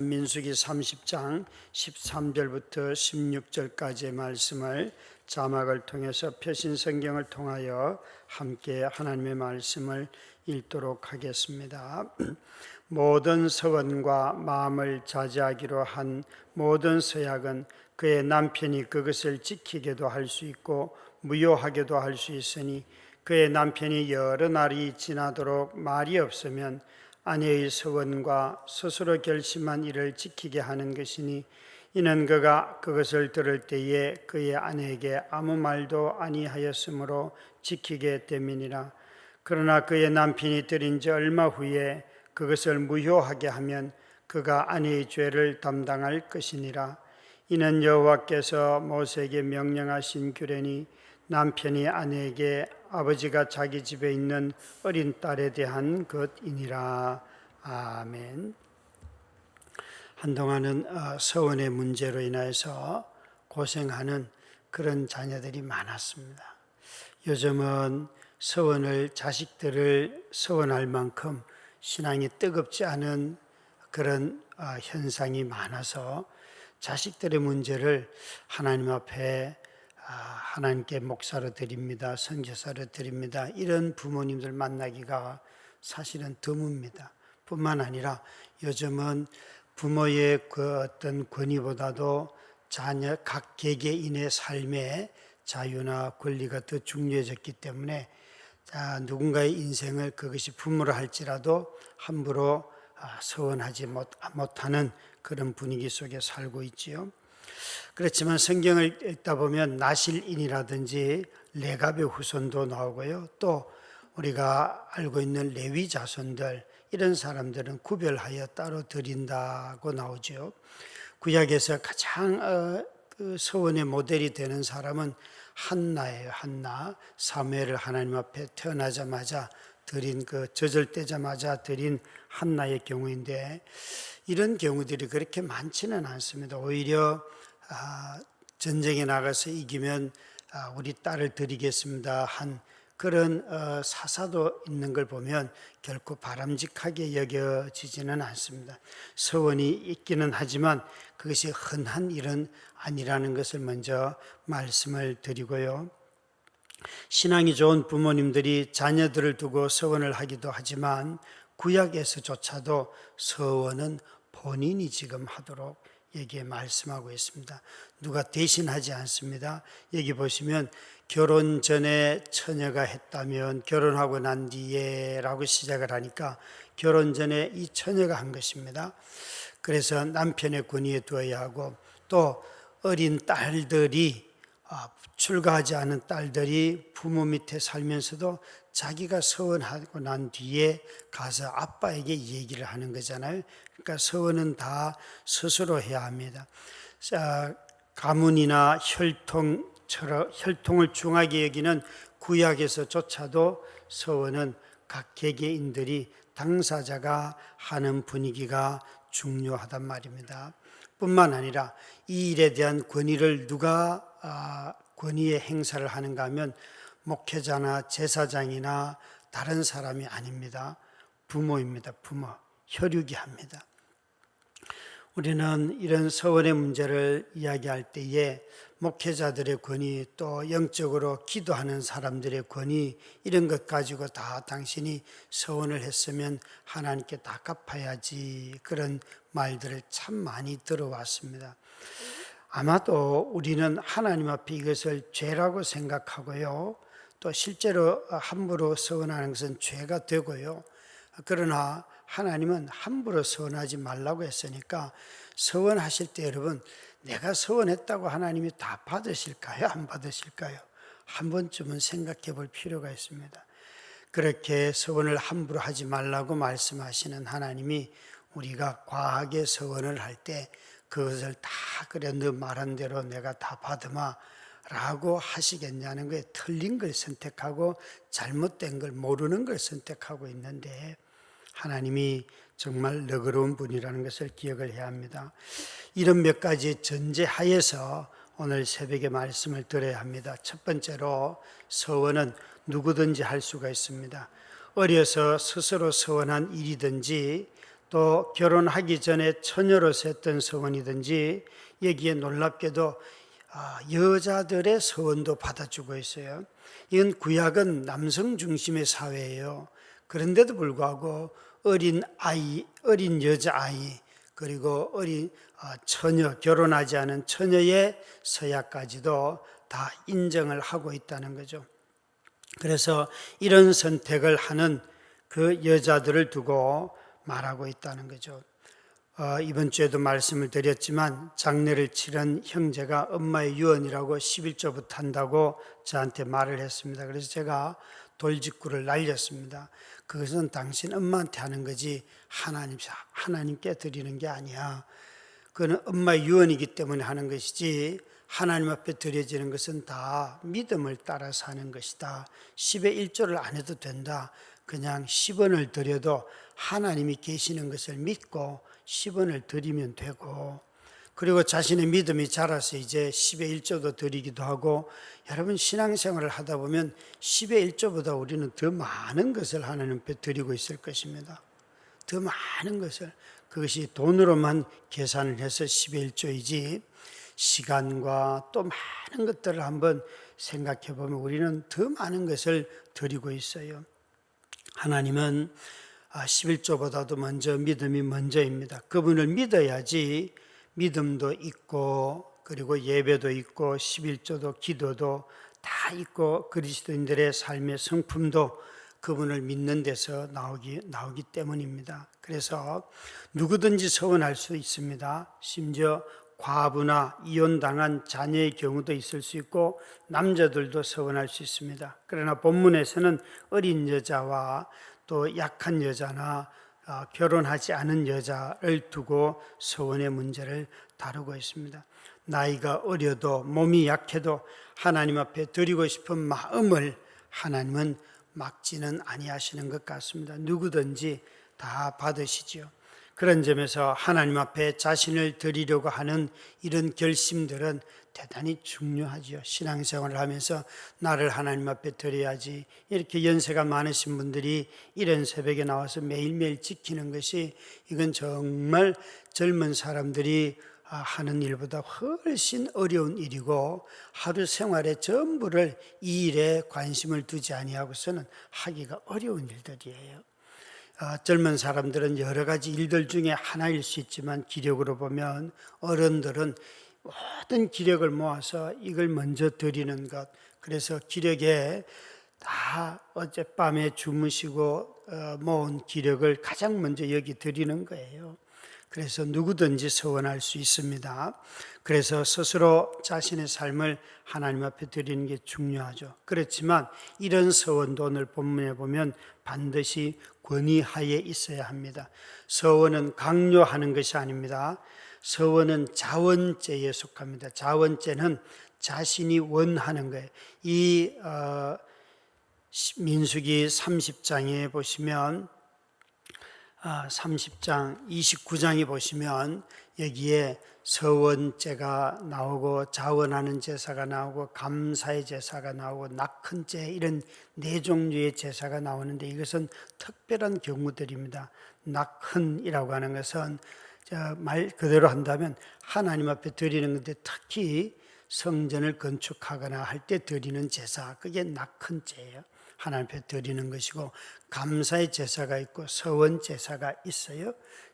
민수기 30장 13절부터 16절까지의 말씀을 자막을 통해서 표신 성경을 통하여 함께 하나님의 말씀을 읽도록 하겠습니다. 모든 서원과 마음을 자제하기로 한 모든 서약은 그의 남편이 그것을 지키게도 할 수 있고 무효하게도 할 수 있으니 그의 남편이 여러 날이 지나도록 말이 없으면 아내의 서원과 스스로 결심한 일을 지키게 하는 것이니 이는 그가 그것을 들을 때에 그의 아내에게 아무 말도 아니하였으므로 지키게 됨이니라. 그러나 그의 남편이 들인 지 얼마 후에 그것을 무효하게 하면 그가 아내의 죄를 담당할 것이니라. 이는 여호와께서 모세에게 명령하신 규례니 남편이 아내에게 아버지가 자기 집에 있는 어린 딸에 대한 것이니라. 아멘. 한동안은 서원의 문제로 인해서 고생하는 그런 자녀들이 많았습니다. 요즘은 자식들을 서원할 만큼 신앙이 뜨겁지 않은 그런 현상이 많아서 자식들의 문제를 하나님 앞에 하나님께 목사로 드립니다, 선교사로 드립니다, 이런 부모님들 만나기가 사실은 드뭅니다. 뿐만 아니라 요즘은 부모의 그 어떤 권위보다도 자녀 각 개개인의 삶의 자유나 권리가 더 중요해졌기 때문에 누군가의 인생을 그것이 부모로 할지라도 함부로 서원하지 못하는 그런 분위기 속에 살고 있지요. 그렇지만 성경을 읽다 보면 나실인이라든지 레갑의 후손도 나오고요. 또 우리가 알고 있는 레위 자손들, 이런 사람들은 구별하여 따로 드린다고 나오죠. 구약에서 가장 서원의 모델이 되는 사람은 한나예요. 한나. 사무엘을 하나님 앞에 태어나자마자 드린 젖을 드린 한나의 경우인데, 이런 경우들이 그렇게 많지는 않습니다. 오히려 전쟁에 나가서 이기면 우리 딸을 드리겠습니다 한 그런 사사도 있는 걸 보면 결코 바람직하게 여겨지지는 않습니다. 서원이 있기는 하지만 그것이 흔한 일은 아니라는 것을 먼저 말씀을 드리고요. 신앙이 좋은 부모님들이 자녀들을 두고 서원을 하기도 하지만 구약에서조차도 서원은 본인이 지금 하도록 여기에 말씀하고 있습니다. 누가 대신하지 않습니다. 여기 보시면 결혼 전에 처녀가 했다면 결혼하고 난 뒤에 라고 시작을 하니까 결혼 전에 이 처녀가 한 것입니다. 그래서 남편의 권위에 두어야 하고, 또 어린 딸들이 출가하지 않은 딸들이 부모 밑에 살면서도 자기가 서원하고 난 뒤에 가서 아빠에게 얘기를 하는 거잖아요. 그러니까 서원은 다 스스로 해야 합니다. 가문이나 혈통을 중하게 여기는 구약에서조차도 서원은 각 개개인들이 당사자가 하는 분위기가 중요하단 말입니다. 뿐만 아니라 이 일에 대한 권위를 누가 권위의 행사를 하는가 하면 목회자나 제사장이나 다른 사람이 아닙니다. 부모입니다. 부모, 혈육이 합니다. 우리는 이런 서원의 문제를 이야기할 때에 목회자들의 권위, 또 영적으로 기도하는 사람들의 권위, 이런 것 가지고 다 당신이 서원을 했으면 하나님께 다 갚아야지, 그런 말들을 참 많이 들어왔습니다. 아마도 우리는 하나님 앞에 이것을 죄라고 생각하고요, 또 실제로 함부로 서원하는 것은 죄가 되고요. 그러나 하나님은 함부로 서원하지 말라고 했으니까 서원하실 때 여러분, 내가 서원했다고 하나님이 다 받으실까요? 안 받으실까요? 한 번쯤은 생각해 볼 필요가 있습니다. 그렇게 서원을 함부로 하지 말라고 말씀하시는 하나님이 우리가 과하게 서원을 할 때 그것을 다 그래 너 말한 대로 내가 다 받으마 라고 하시겠냐는 거에 틀린 걸 선택하고 잘못된 걸 모르는 걸 선택하고 있는데, 하나님이 정말 너그러운 분이라는 것을 기억을 해야 합니다. 이런 몇 가지 전제하에서 오늘 새벽에 말씀을 드려야 합니다. 첫 번째로, 서원은 누구든지 할 수가 있습니다. 어려서 스스로 서원한 일이든지 또 결혼하기 전에 처녀로서 했던 서원이든지 여기에 놀랍게도 여자들의 서원도 받아주고 있어요. 이건 구약은 남성 중심의 사회예요. 그런데도 불구하고 어린 아이, 어린 여자아이, 그리고 어린 처녀, 결혼하지 않은 처녀의 서약까지도 다 인정을 하고 있다는 거죠. 그래서 이런 선택을 하는 그 여자들을 두고 말하고 있다는 거죠. 이번 주에도 말씀을 드렸지만 장례를 치른 형제가 엄마의 유언이라고 11조부터 한다고 저한테 말을 했습니다. 그래서 제가 돌직구를 날렸습니다. 그것은 당신 엄마한테 하는 거지 하나님께 드리는 게 아니야. 그건 엄마의 유언이기 때문에 하는 것이지 하나님 앞에 드려지는 것은 다 믿음을 따라서 하는 것이다. 10의 1조를 안 해도 된다. 그냥 10원을 드려도 하나님이 계시는 것을 믿고 10원을 드리면 되고, 그리고 자신의 믿음이 자라서 이제 10의 1조도 드리기도 하고, 여러분 신앙생활을 하다 보면 10의 1조보다 우리는 더 많은 것을 하나님 앞에 드리고 있을 것입니다. 더 많은 것을, 그것이 돈으로만 계산을 해서 10의 1조이지 시간과 또 많은 것들을 한번 생각해 보면 우리는 더 많은 것을 드리고 있어요. 하나님은 11조보다도 먼저 믿음이 먼저입니다. 그분을 믿어야지 믿음도 있고, 그리고 예배도 있고, 11조도 기도도 다 있고, 그리스도인들의 삶의 성품도 그분을 믿는 데서 나오기 때문입니다. 그래서 누구든지 서원할 수 있습니다. 심지어 과부나 이혼당한 자녀의 경우도 있을 수 있고 남자들도 서원할 수 있습니다. 그러나 본문에서는 어린 여자와 또 약한 여자나 결혼하지 않은 여자를 두고 서원의 문제를 다루고 있습니다. 나이가 어려도 몸이 약해도 하나님 앞에 드리고 싶은 마음을 하나님은 막지는 아니하시는 것 같습니다. 누구든지 다 받으시지요. 그런 점에서 하나님 앞에 자신을 드리려고 하는 이런 결심들은 대단히 중요하지요. 신앙생활을 하면서 나를 하나님 앞에 드려야지, 이렇게 연세가 많으신 분들이 이런 새벽에 나와서 매일매일 지키는 것이, 이건 정말 젊은 사람들이 하는 일보다 훨씬 어려운 일이고, 하루 생활의 전부를 이 일에 관심을 두지 아니하고서는 하기가 어려운 일들이에요. 젊은 사람들은 여러 가지 일들 중에 하나일 수 있지만 기력으로 보면 어른들은 모든 기력을 모아서 이걸 먼저 드리는 것, 그래서 기력에 다 어젯밤에 주무시고 모은 기력을 가장 먼저 여기 드리는 거예요. 그래서 누구든지 서원할 수 있습니다. 그래서 스스로 자신의 삶을 하나님 앞에 드리는 게 중요하죠. 그렇지만 이런 서원도 오늘 본문에 보면 반드시 권위하에 있어야 합니다. 서원은 강요하는 것이 아닙니다. 서원은 자원죄에 속합니다. 자원죄는 자신이 원하는 거예요. 이 민수기 30장에 보시면 30장 29장에 보시면 여기에 서원제가 나오고 자원하는 제사가 나오고 감사의 제사가 나오고 낙헌제, 이런 네 종류의 제사가 나오는데 이것은 특별한 경우들입니다. 낙헌이라고 하는 것은 말 그대로 한다면 하나님 앞에 드리는 건데, 특히 성전을 건축하거나 할 때 드리는 제사, 그게 낙헌제예요. 하나님 앞에 드리는 것이고, 감사의 제사가 있고 서원 제사가 있어요.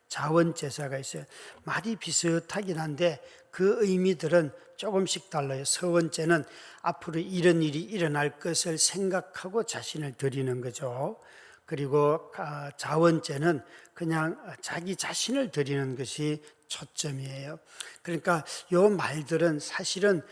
자원 제사가 있어요. 말이 비슷하긴 한데 그 의미들은 조금씩 달라요. 서원제는 앞으로 이런 일이 일어날 것을 생각하고 자신을 드리는 거죠. 그리고 자원제는 그냥 자기 자신을 드리는 것이 초점이에요. 그러니까 이 말들은 사실은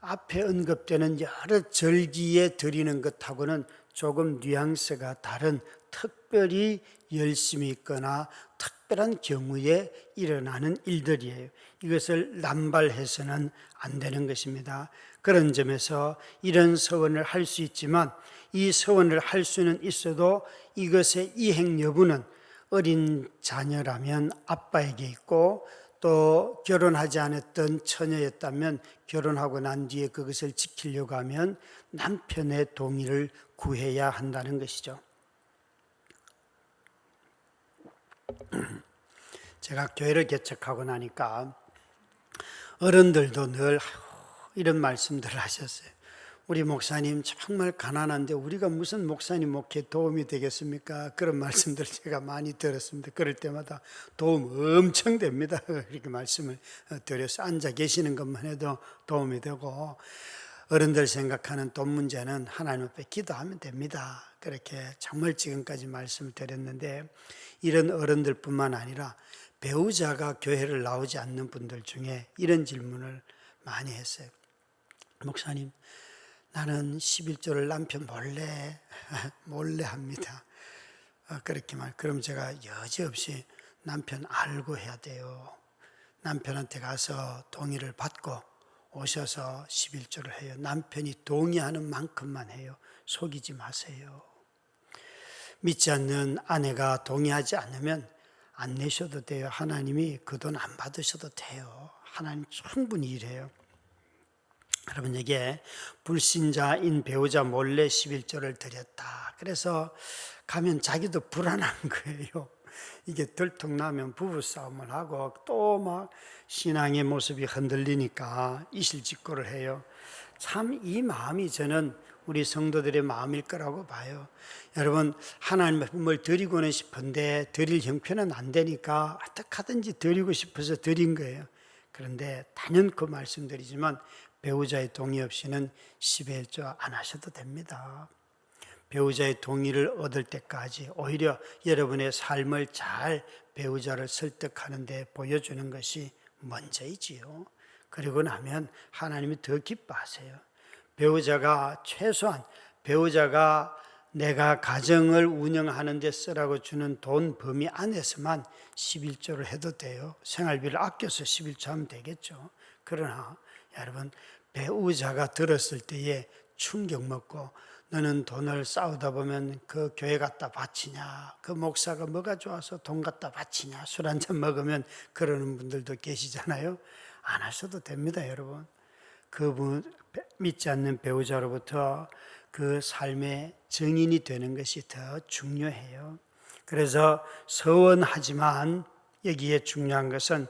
앞에 언급되는 여러 절기에 드리는 것하고는 조금 뉘앙스가 다른, 특별히 열심히 있거나 특별한 경우에 일어나는 일들이에요. 이것을 남발해서는 안 되는 것입니다. 그런 점에서 이런 서원을 할 수 있지만 이 서원을 할 수는 있어도 이것의 이행 여부는 어린 자녀라면 아빠에게 있고, 또 결혼하지 않았던 처녀였다면 결혼하고 난 뒤에 그것을 지키려고 하면 남편의 동의를 구해야 한다는 것이죠. 제가 교회를 개척하고 나니까 어른들도 늘 이런 말씀들을 하셨어요. 우리 목사님 정말 가난한데 우리가 무슨 목사님 목회에 도움이 되겠습니까? 그런 말씀들을 제가 많이 들었습니다. 그럴 때마다 도움 엄청 됩니다. 이렇게 말씀을 드려서 앉아 계시는 것만 해도 도움이 되고, 어른들 생각하는 돈 문제는 하나님 앞에 기도하면 됩니다. 그렇게 정말 지금까지 말씀을 드렸는데, 이런 어른들뿐만 아니라 배우자가 교회를 나오지 않는 분들 중에 이런 질문을 많이 했어요. 목사님, 나는 11조를 남편 몰래 합니다. 그렇게 그럼 제가 여지없이 남편 알고 해야 돼요. 남편한테 가서 동의를 받고 오셔서 11조를 해요. 남편이 동의하는 만큼만 해요. 속이지 마세요. 믿지 않는 아내가 동의하지 않으면 안 내셔도 돼요. 하나님이 그 돈 안 받으셔도 돼요. 하나님 충분히 일해요. 여러분, 이게 불신자인 배우자 몰래 11조를 드렸다. 그래서 가면 자기도 불안한 거예요. 이게 들통나면 부부싸움을 하고 또 막 신앙의 모습이 흔들리니까 이실직고를 해요. 참 이 마음이 저는 우리 성도들의 마음일 거라고 봐요. 여러분, 하나님의 품을 드리고는 싶은데 드릴 형편은 안 되니까 어떻게 하든지 드리고 싶어서 드린 거예요. 그런데 단연코 말씀드리지만 배우자의 동의 없이는 11조 안 하셔도 됩니다. 배우자의 동의를 얻을 때까지 오히려 여러분의 삶을 잘 배우자를 설득하는 데 보여주는 것이 먼저이지요. 그리고 나면 하나님이 더 기뻐하세요. 배우자가 내가 가정을 운영하는 데 쓰라고 주는 돈 범위 안에서만 11조를 해도 돼요. 생활비를 아껴서 11조 하면 되겠죠. 그러나 여러분, 배우자가 들었을 때에 충격 먹고, 너는 돈을 싸우다 보면 그 교회 갖다 바치냐, 그 목사가 뭐가 좋아서 돈 갖다 바치냐, 술 한잔 먹으면 그러는 분들도 계시잖아요. 안 하셔도 됩니다, 여러분. 그분 믿지 않는 배우자로부터 그 삶의 증인이 되는 것이 더 중요해요. 그래서 서원하지만 여기에 중요한 것은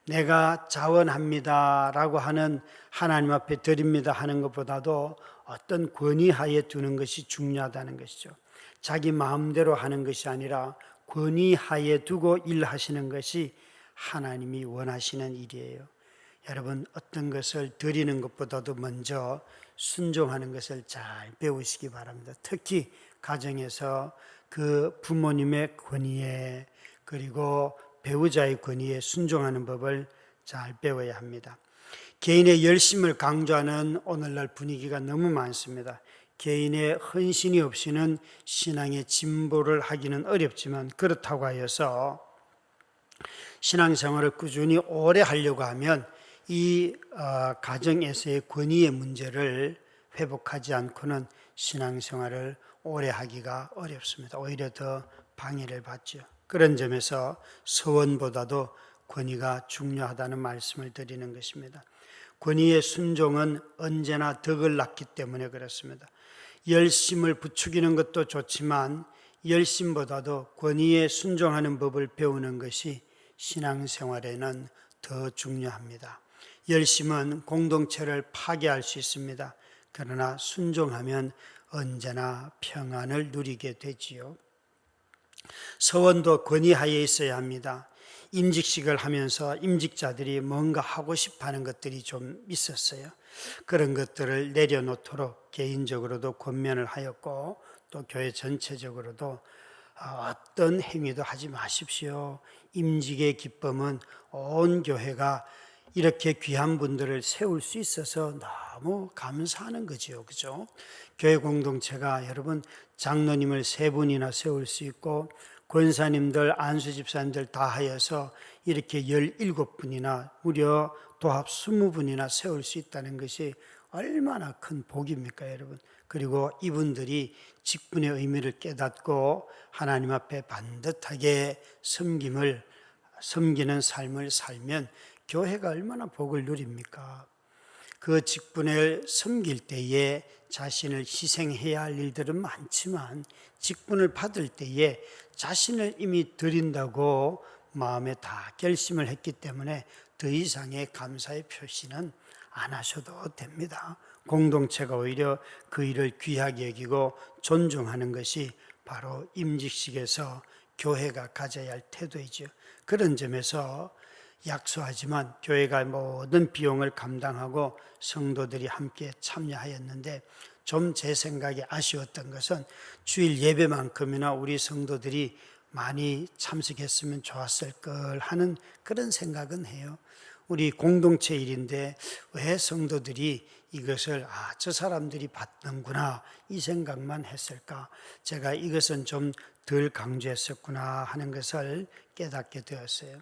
내가 자원합니다 라고 하는, 하나님 앞에 드립니다 하는 것보다도 어떤 권위하에 두는 것이 중요하다는 것이죠. 자기 마음대로 하는 것이 아니라 권위하에 두고 일하시는 것이 하나님이 원하시는 일이에요. 여러분, 어떤 것을 드리는 것보다도 먼저 순종하는 것을 잘 배우시기 바랍니다. 특히 가정에서 그 부모님의 권위에, 그리고 배우자의 권위에 순종하는 법을 잘 배워야 합니다. 개인의 열심을 강조하는 오늘날 분위기가 너무 많습니다. 개인의 헌신이 없이는 신앙의 진보를 하기는 어렵지만, 그렇다고 하여서 신앙생활을 꾸준히 오래 하려고 하면 이 가정에서의 권위의 문제를 회복하지 않고는 신앙생활을 오래 하기가 어렵습니다. 오히려 더 방해를 받죠. 그런 점에서 서원보다도 권위가 중요하다는 말씀을 드리는 것입니다. 권위의 순종은 언제나 덕을 낳기 때문에 그렇습니다. 열심을 부추기는 것도 좋지만 열심보다도 권위에 순종하는 법을 배우는 것이 신앙생활에는 더 중요합니다. 열심은 공동체를 파괴할 수 있습니다. 그러나 순종하면 언제나 평안을 누리게 되지요. 서원도 권위하에 있어야 합니다. 임직식을 하면서 임직자들이 뭔가 하고 싶어하는 것들이 좀 있었어요. 그런 것들을 내려놓도록 개인적으로도 권면을 하였고, 또 교회 전체적으로도 어떤 행위도 하지 마십시오. 임직의 기쁨은 온 교회가 이렇게 귀한 분들을 세울 수 있어서 너무 감사하는 거죠. 그죠? 교회 공동체가 여러분 장로님을 3분이나 세울 수 있고, 권사님들, 안수집사님들 다 하여서 이렇게 17분이나 무려 도합 20분이나 세울 수 있다는 것이 얼마나 큰 복입니까, 여러분? 그리고 이분들이 직분의 의미를 깨닫고 하나님 앞에 반듯하게 섬기는 삶을 살면 교회가 얼마나 복을 누립니까? 그 직분을 섬길 때에 자신을 희생해야 할 일들은 많지만 직분을 받을 때에 자신을 이미 드린다고 마음에 다 결심을 했기 때문에 더 이상의 감사의 표시는 안 하셔도 됩니다. 공동체가 오히려 그 일을 귀하게 여기고 존중하는 것이 바로 임직식에서 교회가 가져야 할 태도이죠. 그런 점에서 약소하지만 교회가 모든 비용을 감당하고 성도들이 함께 참여하였는데 좀 제 생각에 아쉬웠던 것은 주일 예배만큼이나 우리 성도들이 많이 참석했으면 좋았을 걸 하는 그런 생각은 해요. 우리 공동체 일인데 왜 성도들이 이것을 저 사람들이 받는구나 이 생각만 했을까? 제가 이것은 좀 덜 강조했었구나 하는 것을 깨닫게 되었어요.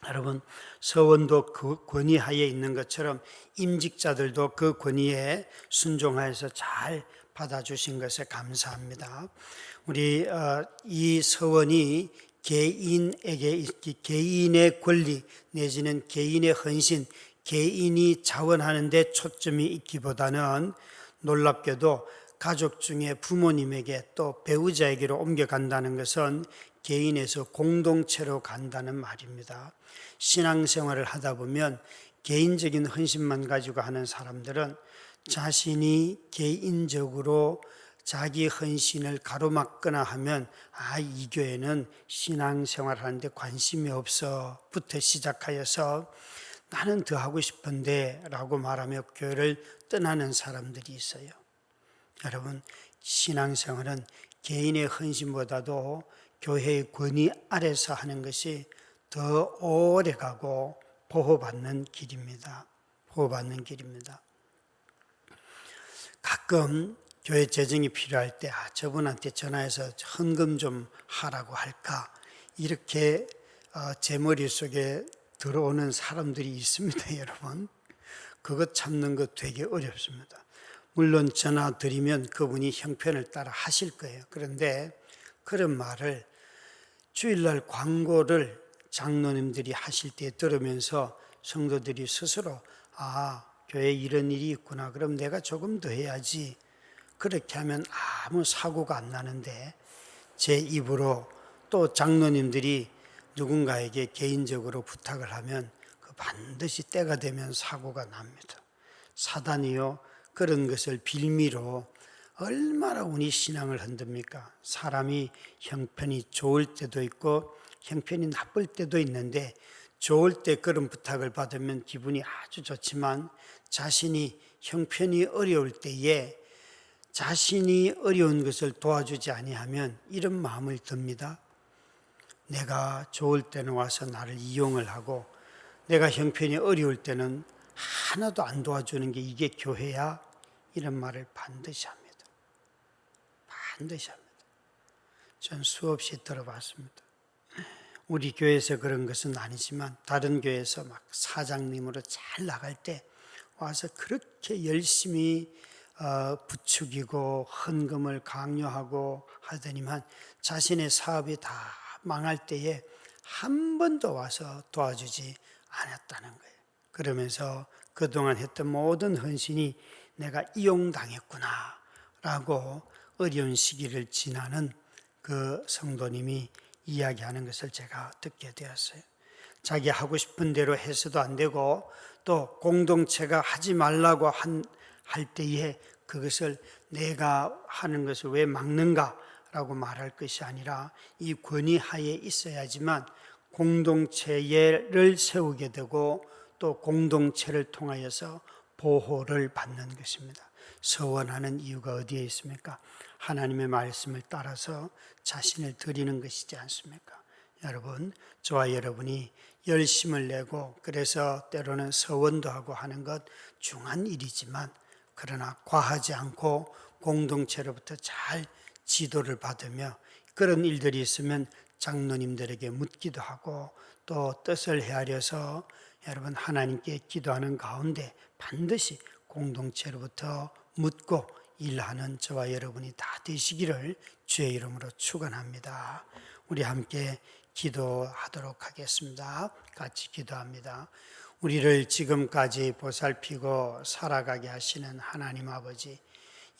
여러분, 서원도 그 권위하에 있는 것처럼 임직자들도 그 권위에 순종하여서 잘 받아주신 것에 감사합니다. 우리 이 서원이 개인의 권리 내지는 개인의 헌신, 개인이 자원하는 데 초점이 있기보다는 놀랍게도 가족 중에 부모님에게 또 배우자에게로 옮겨간다는 것은 개인에서 공동체로 간다는 말입니다. 신앙생활을 하다 보면 개인적인 헌신만 가지고 하는 사람들은 자신이 개인적으로 자기 헌신을 가로막거나 하면 이 교회는 신앙생활 하는데 관심이 없어부터 시작하여서 나는 더 하고 싶은데 라고 말하며 교회를 떠나는 사람들이 있어요. 여러분, 신앙생활은 개인의 헌신보다도 교회의 권위 아래서 하는 것이 더 오래가고 보호받는 길입니다. 보호받는 길입니다. 가끔 교회 재정이 필요할 때 저분한테 전화해서 헌금 좀 하라고 할까 이렇게 제 머릿속에 들어오는 사람들이 있습니다. 여러분, 그것 참는 거 되게 어렵습니다. 물론 전화 드리면 그분이 형편을 따라 하실 거예요. 그런데 그런 말을 주일날 광고를 장로님들이 하실 때 들으면서 성도들이 스스로 교회에 이런 일이 있구나, 그럼 내가 조금 더 해야지, 그렇게 하면 아무 사고가 안 나는데 제 입으로 또 장로님들이 누군가에게 개인적으로 부탁을 하면 그 반드시 때가 되면 사고가 납니다. 사단이요, 그런 것을 빌미로 얼마나 우리 신앙을 흔듭니까? 사람이 형편이 좋을 때도 있고 형편이 나쁠 때도 있는데 좋을 때 그런 부탁을 받으면 기분이 아주 좋지만 자신이 형편이 어려울 때에 자신이 어려운 것을 도와주지 아니하면 이런 마음을 듭니다. 내가 좋을 때는 와서 나를 이용을 하고 내가 형편이 어려울 때는 하나도 안 도와주는 게 이게 교회야? 이런 말을 반드시 합니다. 반드시 합니다. 전 수없이 들어봤습니다. 우리 교회에서 그런 것은 아니지만 다른 교회에서 막 사장님으로 잘 나갈 때 와서 그렇게 열심히 부추기고 헌금을 강요하고 하더니만 자신의 사업이 다 망할 때에 한 번도 와서 도와주지 않았다는 거예요. 그러면서 그동안 했던 모든 헌신이 내가 이용당했구나 라고 어려운 시기를 지나는 그 성도님이 이야기하는 것을 제가 듣게 되었어요. 자기 하고 싶은 대로 해서도 안 되고 또 공동체가 하지 말라고 할 때에 그것을 내가 하는 것을 왜 막는가 라고 말할 것이 아니라 이 권위 하에 있어야지만 공동체를 세우게 되고 또 공동체를 통하여서 보호를 받는 것입니다. 서원하는 이유가 어디에 있습니까? 하나님의 말씀을 따라서 자신을 드리는 것이지 않습니까? 여러분, 저와 여러분이 열심을 내고 그래서 때로는 서원도 하고 하는 것 중한 일이지만 그러나 과하지 않고 공동체로부터 잘 지도를 받으며 그런 일들이 있으면 장로님들에게 묻기도 하고 또 뜻을 헤아려서 여러분 하나님께 기도하는 가운데 반드시 공동체로부터 묻고 일하는 저와 여러분이 다 되시기를 주의 이름으로 축원합니다. 우리 함께 기도하도록 하겠습니다. 같이 기도합니다. 우리를 지금까지 보살피고 살아가게 하시는 하나님 아버지,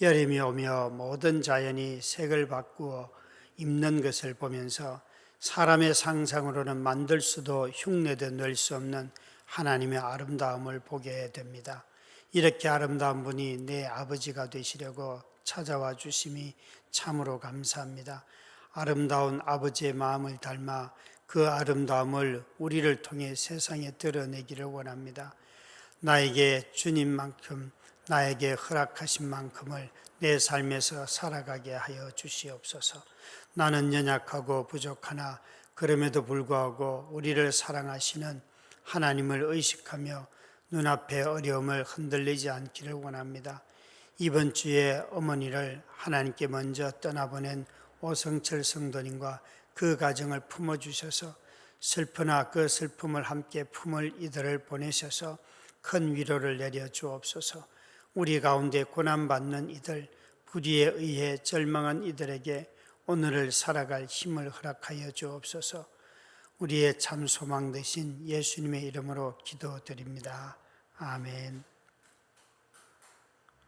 여름이 오며 모든 자연이 색을 바꾸어 입는 것을 보면서 사람의 상상으로는 만들 수도 흉내도 낼 수 없는 하나님의 아름다움을 보게 됩니다. 이렇게 아름다운 분이 내 아버지가 되시려고 찾아와 주심이 참으로 감사합니다. 아름다운 아버지의 마음을 닮아 그 아름다움을 우리를 통해 세상에 드러내기를 원합니다. 나에게 주님만큼, 나에게 허락하신 만큼을 내 삶에서 살아가게 하여 주시옵소서. 나는 연약하고 부족하나 그럼에도 불구하고 우리를 사랑하시는 하나님을 의식하며 눈앞의 어려움을 흔들리지 않기를 원합니다. 이번 주에 어머니를 하나님께 먼저 떠나보낸 오성철 성도님과 그 가정을 품어주셔서 슬프나 그 슬픔을 함께 품을 이들을 보내셔서 큰 위로를 내려 주옵소서. 우리 가운데 고난받는 이들, 불의에 의해 절망한 이들에게 오늘을 살아갈 힘을 허락하여 주옵소서. 우리의 참 소망 되신 예수님의 이름으로 기도드립니다. 아멘.